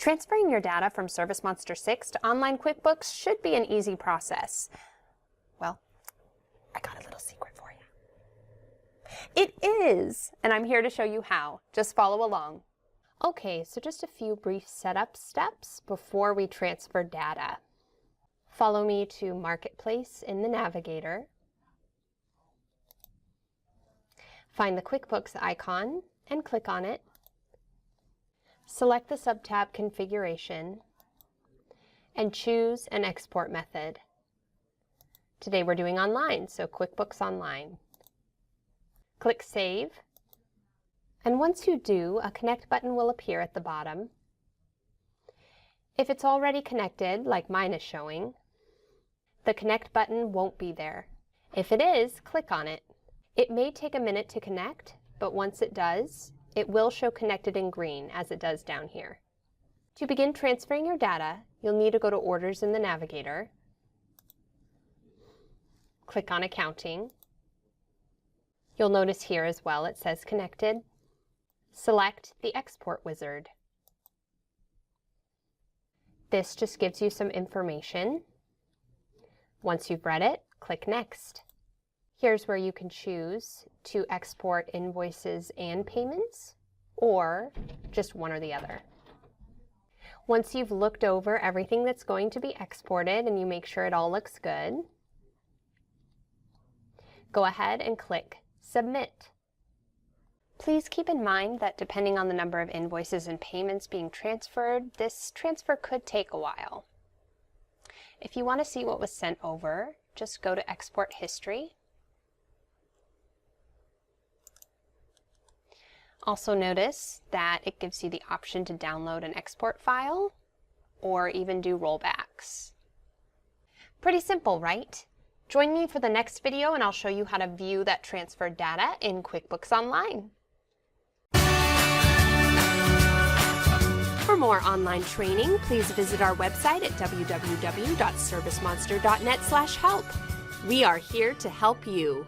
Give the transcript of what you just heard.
Transferring your data from ServiceMonster 6 to online QuickBooks should be an easy process. Well, I got a little secret for you. It is, and I'm here to show you how. Just follow along. Okay, so just a few brief setup steps before we transfer data. Follow me to Marketplace in the Navigator. Find the QuickBooks icon and click on it. Select the subtab Configuration and choose an export method. Today we're doing online, so QuickBooks Online. Click Save, and once you do, a Connect button will appear at the bottom. If it's already connected, like mine is showing, the Connect button won't be there. If it is, click on it. It may take a minute to connect, but once it does, it will show connected in green as it does down here. To begin transferring your data, you'll need to go to Orders in the Navigator. Click on Accounting. You'll notice here as well it says Connected. Select the Export Wizard. This just gives you some information. Once you've read it, click Next. Here's where you can choose to export invoices and payments, or just one or the other. Once you've looked over everything that's going to be exported and you make sure it all looks good, go ahead and click Submit. Please keep in mind that depending on the number of invoices and payments being transferred, this transfer could take a while. If you want to see what was sent over, just go to Export History. Also notice that it gives you the option to download an export file or even do rollbacks. Pretty simple, right? Join me for the next video and I'll show you how to view that transferred data in QuickBooks Online. For more online training, please visit our website at www.servicemonster.net/help. We are here to help you.